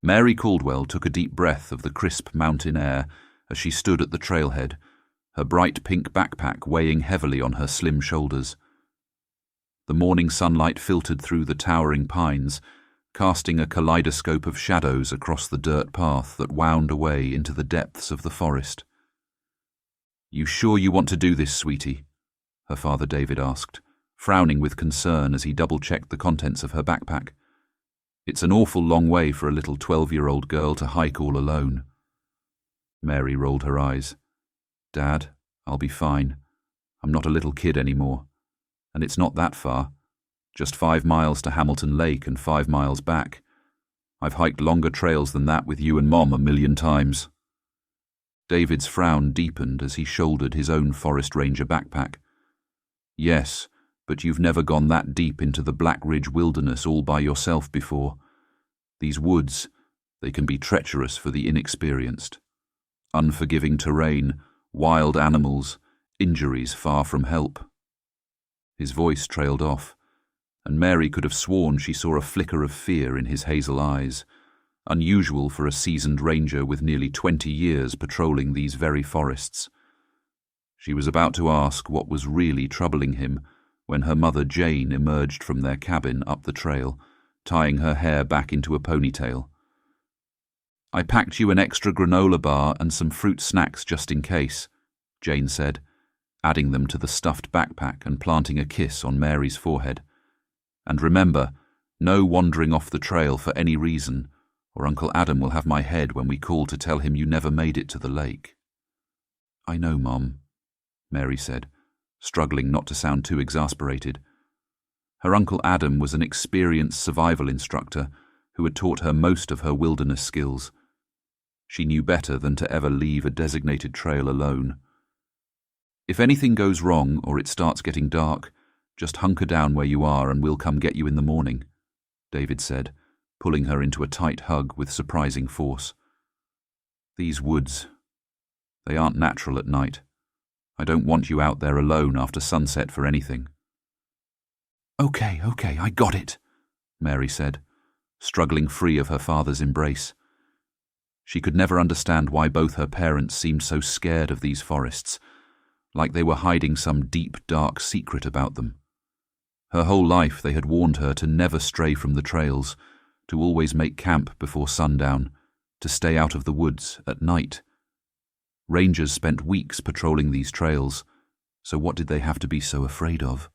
Mary Caldwell took a deep breath of the crisp mountain air as she stood at the trailhead, her bright pink backpack weighing heavily on her slim shoulders. The morning sunlight filtered through the towering pines, casting a kaleidoscope of shadows across the dirt path that wound away into the depths of the forest. "You sure you want to do this, sweetie?" her father David asked, frowning with concern as he double-checked the contents of her backpack. "It's an awful long way for a little 12-year-old girl to hike all alone." Mary rolled her eyes. "Dad, I'll be fine. I'm not a little kid anymore. And it's not that far. Just 5 miles to Hamilton Lake and 5 miles back. I've hiked longer trails than that with you and Mom 1,000,000 times." David's frown deepened as he shouldered his own forest ranger backpack. "Yes, but you've never gone that deep into the Black Ridge wilderness all by yourself before. These woods, they can be treacherous for the inexperienced. Unforgiving terrain, wild animals, injuries far from help." His voice trailed off, and Mary could have sworn she saw a flicker of fear in his hazel eyes, unusual for a seasoned ranger with nearly 20 years patrolling these very forests. She was about to ask what was really troubling him when her mother Jane emerged from their cabin up the trail, tying her hair back into a ponytail. "I packed you an extra granola bar and some fruit snacks just in case," Jane said, adding them to the stuffed backpack and planting a kiss on Mary's forehead. "And remember, no wandering off the trail for any reason, or Uncle Adam will have my head when we call to tell him you never made it to the lake." "I know, Mom," Mary said, struggling not to sound too exasperated. Her Uncle Adam was an experienced survival instructor who had taught her most of her wilderness skills. She knew better than to ever leave a designated trail alone. "If anything goes wrong or it starts getting dark, just hunker down where you are and we'll come get you in the morning," David said, pulling her into a tight hug with surprising force. "These woods, they aren't natural at night. I don't want you out there alone after sunset for anything." Okay, I got it," Mary said, struggling free of her father's embrace. She could never understand why both her parents seemed so scared of these forests, like they were hiding some deep, dark secret about them. Her whole life they had warned her to never stray from the trails, to always make camp before sundown, to stay out of the woods at night. Rangers spent weeks patrolling these trails, so what did they have to be so afraid of?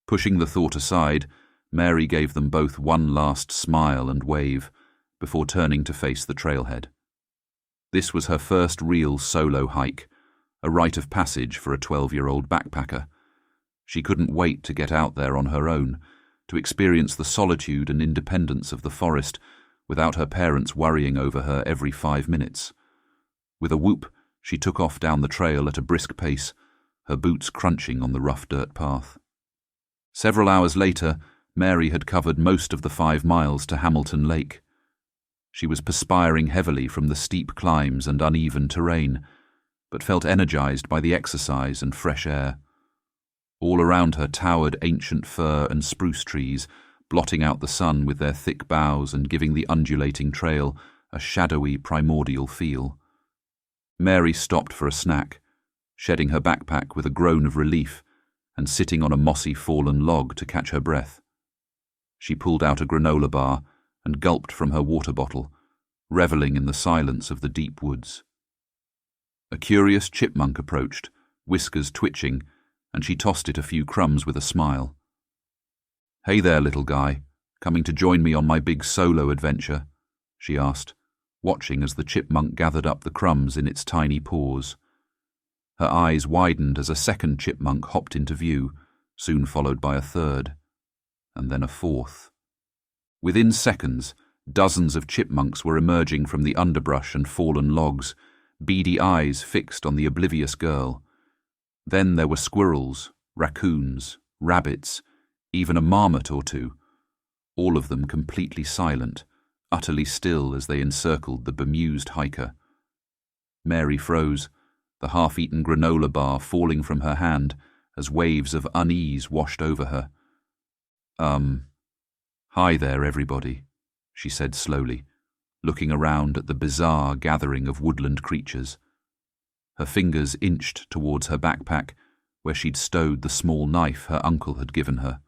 Pushing the thought aside, Mary gave them both one last smile and wave before turning to face the trailhead. This was her first real solo hike, a rite of passage for a 12-year-old backpacker. She couldn't wait to get out there on her own, to experience the solitude and independence of the forest without her parents worrying over her every 5 minutes. With a whoop, she took off down the trail at a brisk pace, her boots crunching on the rough dirt path. Several hours later, Mary had covered most of the 5 miles to Hamilton Lake. She was perspiring heavily from the steep climbs and uneven terrain, but felt energized by the exercise and fresh air. All around her towered ancient fir and spruce trees, blotting out the sun with their thick boughs and giving the undulating trail a shadowy, primordial feel. Mary stopped for a snack, shedding her backpack with a groan of relief and sitting on a mossy fallen log to catch her breath. She pulled out a granola bar and gulped from her water bottle, reveling in the silence of the deep woods. A curious chipmunk approached, whiskers twitching, and she tossed it a few crumbs with a smile. "Hey there, little guy, coming to join me on my big solo adventure?" she asked, watching as the chipmunk gathered up the crumbs in its tiny paws. Her eyes widened as a second chipmunk hopped into view, soon followed by a third, and then a fourth. Within seconds, dozens of chipmunks were emerging from the underbrush and fallen logs, beady eyes fixed on the oblivious girl. Then there were squirrels, raccoons, rabbits, even a marmot or two, all of them completely silent, utterly still as they encircled the bemused hiker. Mary froze, the half-eaten granola bar falling from her hand as waves of unease washed over her. Hi there, everybody," she said slowly, looking around at the bizarre gathering of woodland creatures. Her fingers inched towards her backpack, where she'd stowed the small knife her uncle had given her.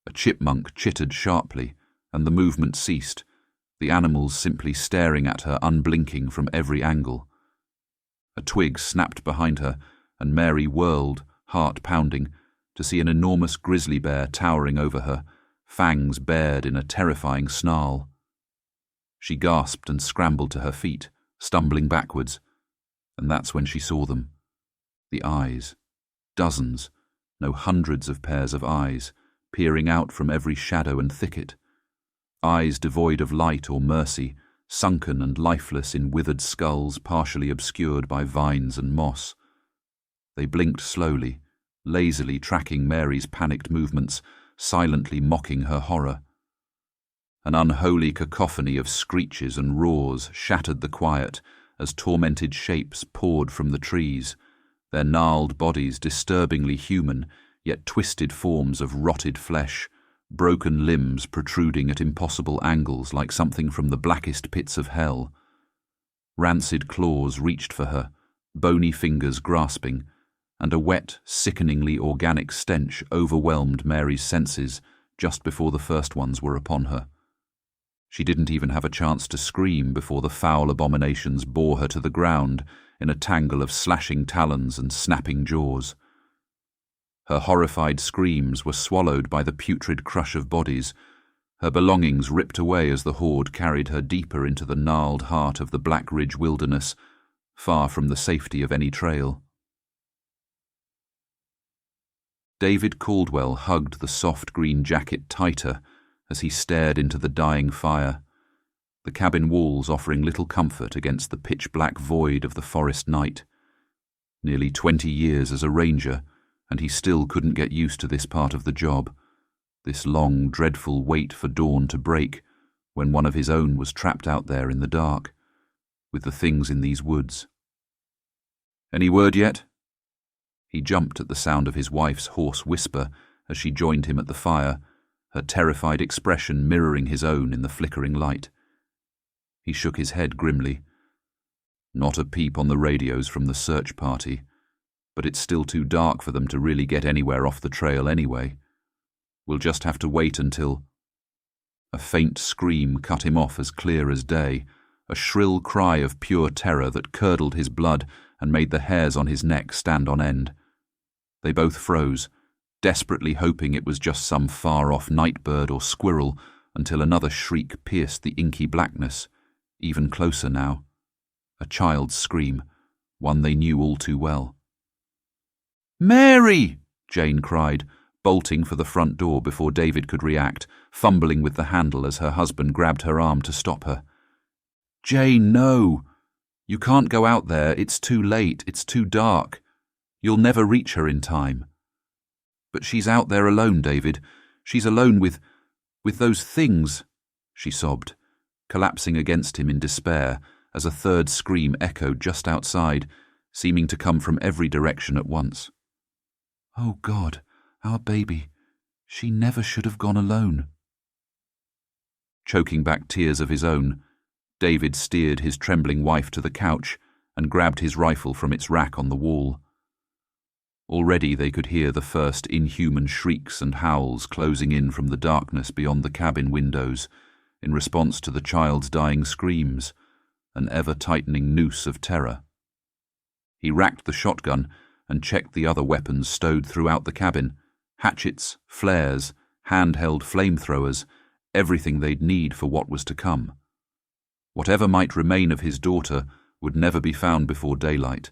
A chipmunk chittered sharply, and the movement ceased, the animals simply staring at her unblinking from every angle. A twig snapped behind her, and Mary whirled, heart pounding, to see an enormous grizzly bear towering over her, fangs bared in a terrifying snarl. She gasped and scrambled to her feet, stumbling backwards, and that's when she saw them. The eyes. Dozens, no hundreds of pairs of eyes, peering out from every shadow and thicket. Eyes devoid of light or mercy, sunken and lifeless in withered skulls partially obscured by vines and moss. They blinked slowly, lazily tracking Mary's panicked movements, silently mocking her horror. An unholy cacophony of screeches and roars shattered the quiet as tormented shapes poured from the trees, their gnarled bodies disturbingly human, yet twisted forms of rotted flesh, broken limbs protruding at impossible angles like something from the blackest pits of hell. Rancid claws reached for her, bony fingers grasping, and a wet, sickeningly organic stench overwhelmed Mary's senses just before the first ones were upon her. She didn't even have a chance to scream before the foul abominations bore her to the ground in a tangle of slashing talons and snapping jaws. Her horrified screams were swallowed by the putrid crush of bodies, her belongings ripped away as the horde carried her deeper into the gnarled heart of the Black Ridge wilderness, far from the safety of any trail. David Caldwell hugged the soft green jacket tighter as he stared into the dying fire, the cabin walls offering little comfort against the pitch-black void of the forest night. Nearly 20 years as a ranger, and he still couldn't get used to this part of the job, this long, dreadful wait for dawn to break when one of his own was trapped out there in the dark, with the things in these woods. "Any word yet?" He jumped at the sound of his wife's hoarse whisper as she joined him at the fire, her terrified expression mirroring his own in the flickering light. He shook his head grimly. Not a peep on the radios from the search party, but it's still too dark for them to really get anywhere off the trail anyway. We'll just have to wait until... A faint scream cut him off as clear as day, a shrill cry of pure terror that curdled his blood and made the hairs on his neck stand on end. They both froze, desperately hoping it was just some far-off nightbird or squirrel, until another shriek pierced the inky blackness, even closer now. A child's scream, one they knew all too well. "Mary!" Jane cried, bolting for the front door before David could react, fumbling with the handle as her husband grabbed her arm to stop her. "Jane, no! You can't go out there, it's too late, it's too dark. You'll never reach her in time." "But she's out there alone, David. She's alone with those things," she sobbed, collapsing against him in despair as a third scream echoed just outside, seeming to come from every direction at once. "Oh God, our baby. She never should have gone alone." Choking back tears of his own, David steered his trembling wife to the couch and grabbed his rifle from its rack on the wall. Already they could hear the first inhuman shrieks and howls closing in from the darkness beyond the cabin windows in response to the child's dying screams, an ever-tightening noose of terror. He racked the shotgun and checked the other weapons stowed throughout the cabin, hatchets, flares, handheld flamethrowers, everything they'd need for what was to come. Whatever might remain of his daughter would never be found before daylight,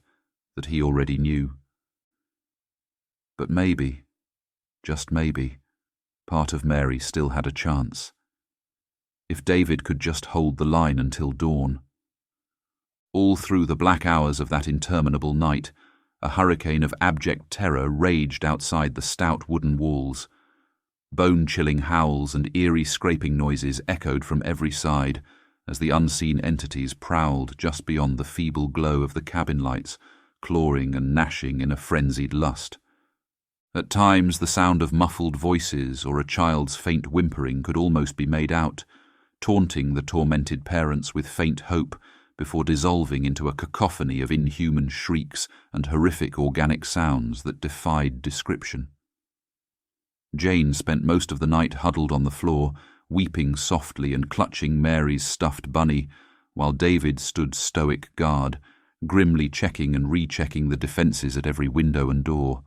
that he already knew. But maybe, just maybe, part of Mary still had a chance. If David could just hold the line until dawn. All through the black hours of that interminable night, a hurricane of abject terror raged outside the stout wooden walls. Bone-chilling howls and eerie scraping noises echoed from every side as the unseen entities prowled just beyond the feeble glow of the cabin lights, clawing and gnashing in a frenzied lust. At times the sound of muffled voices or a child's faint whimpering could almost be made out, taunting the tormented parents with faint hope before dissolving into a cacophony of inhuman shrieks and horrific organic sounds that defied description. Jane spent most of the night huddled on the floor, weeping softly and clutching Mary's stuffed bunny, while David stood stoic guard, grimly checking and rechecking the defences at every window and door.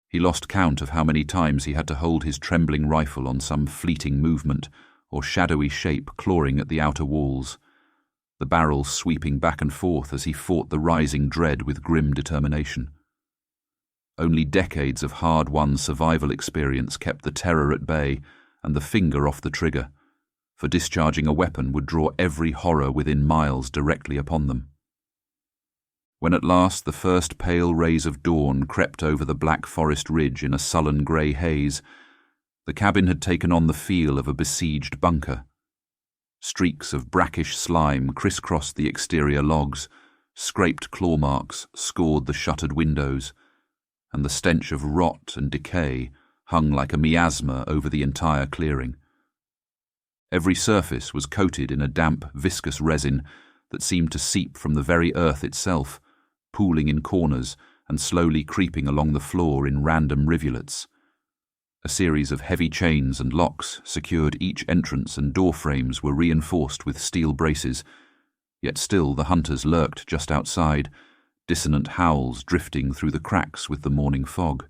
He lost count of how many times he had to hold his trembling rifle on some fleeting movement or shadowy shape clawing at the outer walls, the barrel sweeping back and forth as he fought the rising dread with grim determination. Only decades of hard-won survival experience kept the terror at bay and the finger off the trigger, for discharging a weapon would draw every horror within miles directly upon them. When at last the first pale rays of dawn crept over the black forest ridge in a sullen grey haze, the cabin had taken on the feel of a besieged bunker. Streaks of brackish slime crisscrossed the exterior logs, scraped claw marks scored the shuttered windows, and the stench of rot and decay hung like a miasma over the entire clearing. Every surface was coated in a damp, viscous resin that seemed to seep from the very earth itself, pooling in corners and slowly creeping along the floor in random rivulets. A series of heavy chains and locks secured each entrance, and door frames were reinforced with steel braces, yet still the hunters lurked just outside, dissonant howls drifting through the cracks with the morning fog.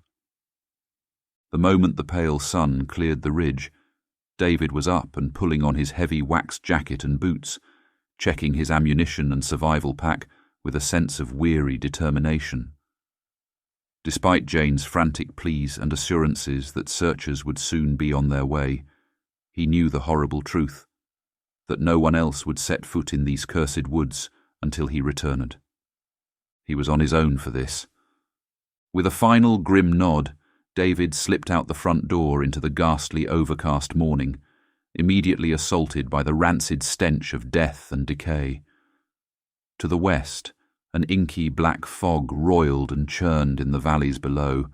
The moment the pale sun cleared the ridge, David was up and pulling on his heavy waxed jacket and boots, checking his ammunition and survival pack with a sense of weary determination. Despite Jane's frantic pleas and assurances that searchers would soon be on their way, he knew the horrible truth, that no one else would set foot in these cursed woods until he returned. He was on his own for this. With a final grim nod, David slipped out the front door into the ghastly overcast morning, immediately assaulted by the rancid stench of death and decay. To the west, an inky black fog roiled and churned in the valleys below,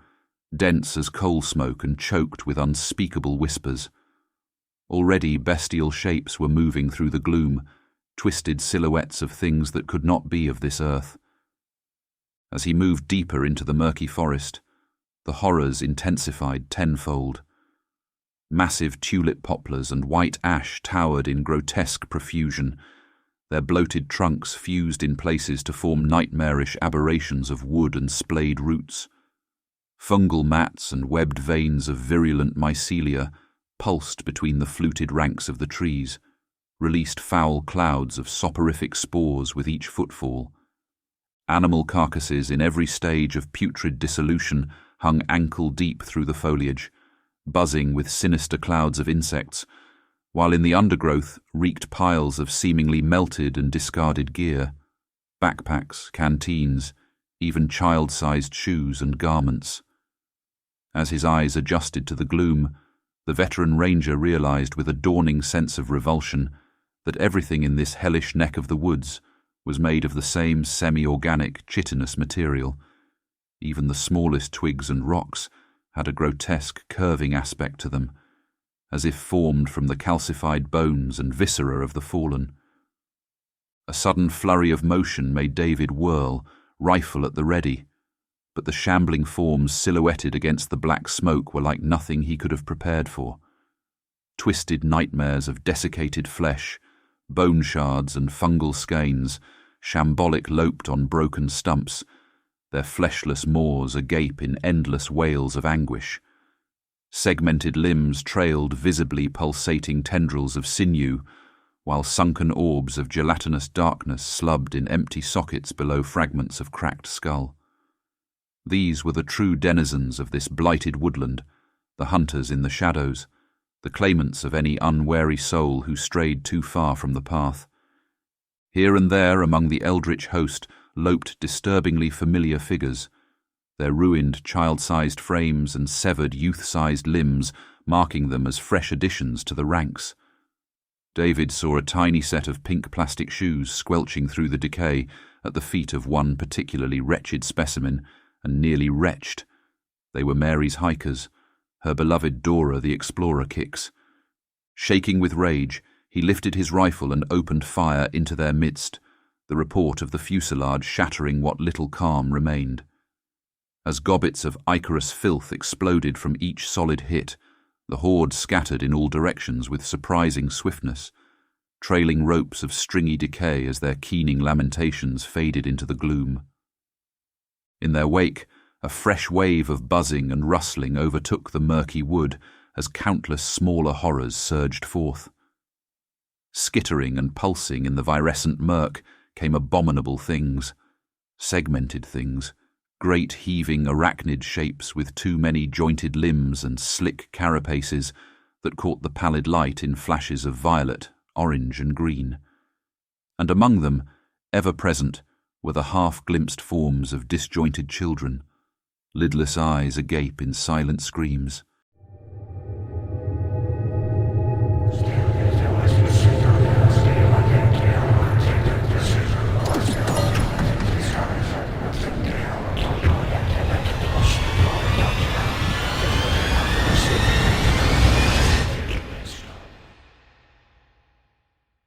dense as coal smoke and choked with unspeakable whispers. Already bestial shapes were moving through the gloom, twisted silhouettes of things that could not be of this earth. As he moved deeper into the murky forest, the horrors intensified tenfold. Massive tulip poplars and white ash towered in grotesque profusion, their bloated trunks fused in places to form nightmarish aberrations of wood and splayed roots. Fungal mats and webbed veins of virulent mycelia pulsed between the fluted ranks of the trees, released foul clouds of soporific spores with each footfall. Animal carcasses in every stage of putrid dissolution hung ankle-deep through the foliage, buzzing with sinister clouds of insects, while in the undergrowth reeked piles of seemingly melted and discarded gear, backpacks, canteens, even child-sized shoes and garments. As his eyes adjusted to the gloom, the veteran ranger realized with a dawning sense of revulsion that everything in this hellish neck of the woods was made of the same semi-organic, chitinous material. Even the smallest twigs and rocks had a grotesque, curving aspect to them, as if formed from the calcified bones and viscera of the fallen. A sudden flurry of motion made David whirl, rifle at the ready, but the shambling forms silhouetted against the black smoke were like nothing he could have prepared for. Twisted nightmares of desiccated flesh, bone shards and fungal skeins, shambolic loped on broken stumps, their fleshless maws agape in endless wails of anguish. Segmented limbs trailed visibly pulsating tendrils of sinew, while sunken orbs of gelatinous darkness slubbed in empty sockets below fragments of cracked skull. These were the true denizens of this blighted woodland, the hunters in the shadows, the claimants of any unwary soul who strayed too far from the path. Here and there among the eldritch host loped disturbingly familiar figures, their ruined child-sized frames and severed youth-sized limbs marking them as fresh additions to the ranks. David saw a tiny set of pink plastic shoes squelching through the decay at the feet of one particularly wretched specimen, and nearly retched. They were Mary's hikers, her beloved Dora the explorer kicks. Shaking with rage, He lifted his rifle and opened fire into their midst, the report of the fusillade shattering what little calm remained. As gobbets of ichorous filth exploded from each solid hit, the horde scattered in all directions with surprising swiftness, trailing ropes of stringy decay as their keening lamentations faded into the gloom. In their wake, a fresh wave of buzzing and rustling overtook the murky wood as countless smaller horrors surged forth. Skittering and pulsing in the virescent murk came abominable things, segmented things, great heaving arachnid shapes with too many jointed limbs and slick carapaces that caught the pallid light in flashes of violet, orange and green. And among them, ever present, were the half-glimpsed forms of disjointed children, lidless eyes agape in silent screams.